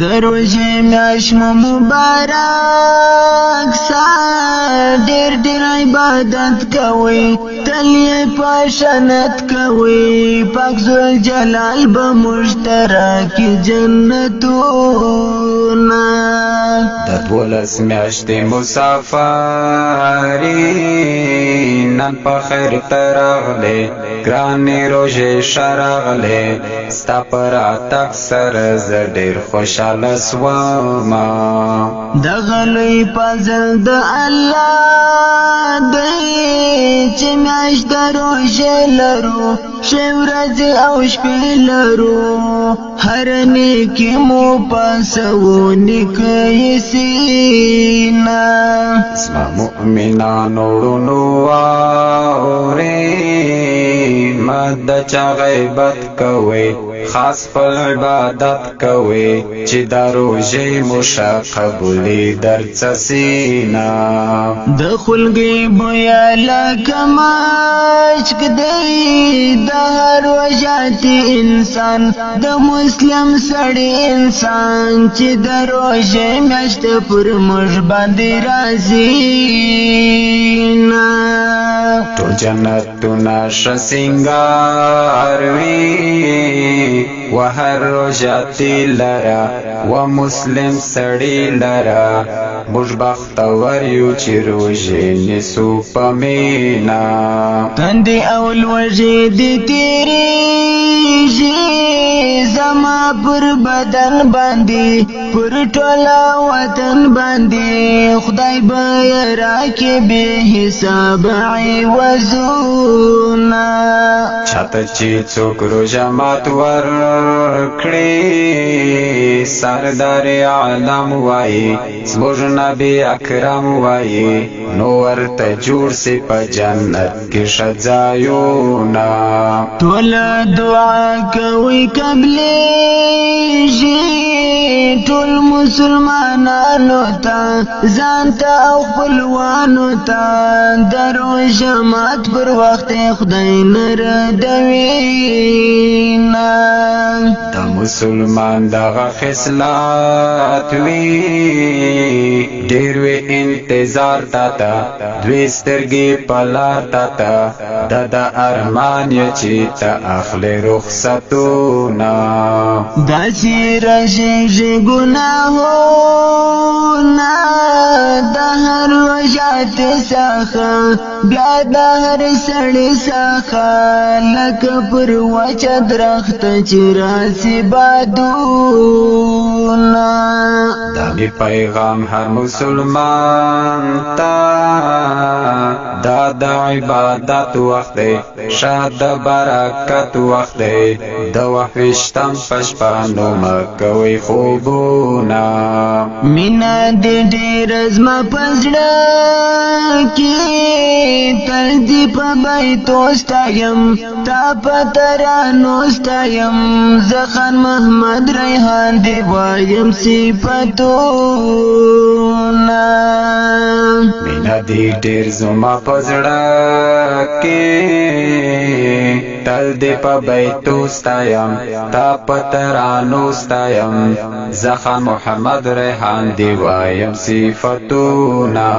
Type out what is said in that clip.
دروژې میاشت مو مبارک سا ډېر ډېر عبادت کوئ تل یې په شنت کوئ پاک ذوالجلال به مشترک جنتونه د 12 میاشتې مسافري نن په خیر ته راغلې ګرانې روژې شراغلې ستا په راتګ سره زه ډېر خوشحاله سومه دغه لوی فضل د الله دی چې میاشت د روژې لرو ښې ورځې او شپې لرو هر نیکي مو پسوو نیکۍ سینه زما مؤمنانو وروڼو واورئ مه د چا غیبت کوئ خاص خپل عبادت کوئ چې دا روژې مو شه قبولې درڅه سینه د خلګۍ بویا لکه مشک دی د هر وژاتي انسان د مسلم سړی انسان چې د روژې میاشت پر موږ باندې راځي ټول جنتونه ښه سینګار وي و هر روژاتي لره و مسلم سړي لره موږ بختور یو چې روژې نیسو په مینه تندې او لوږې دې تېرېږي زما پر بدن باندې پر ټوله وطن باندې خدای به یې راکړي بې حساب عوضونه چاته چې څوک روژه مات ورکړي سردار عالم وایي زموږ نبي اکرم وایي نو ورته جوړ سي په جنت کې ښه ځایونه ټوله دعا کوي قبلېږي ټول مسلمانانو ته ځان ته او خپلوانو ته د روژه مات پر وخت خدای نه ردوي د مسلمان دغه خصلات وي ډېر وي انتظار تاته دوی سترګې په لار تاته د ارمان یې چې ته اخلې رخصتونه داسې راشي ګناهونه د هر وژات څخه بیا د هر سړي څخه لکه پر وچه درخت چې راسي بادونه دا مې پیغام هر مسلمان ته دا د عبادت وخت دی ښه د برکت وخت دی د 28 په شپه نو مه کوئ خوبونه مینه دې ډېره زما په زړه کې تل دې په بیتو ستایم تا په ترانو ستایم زه خان محمد ریحان دې وایم صفتونه مینه دې ډېر زما په زړه کې تل دې په بیتو ستایم تا په ترانو ستایم زه خان محمد ریحان دې وایم صفتونه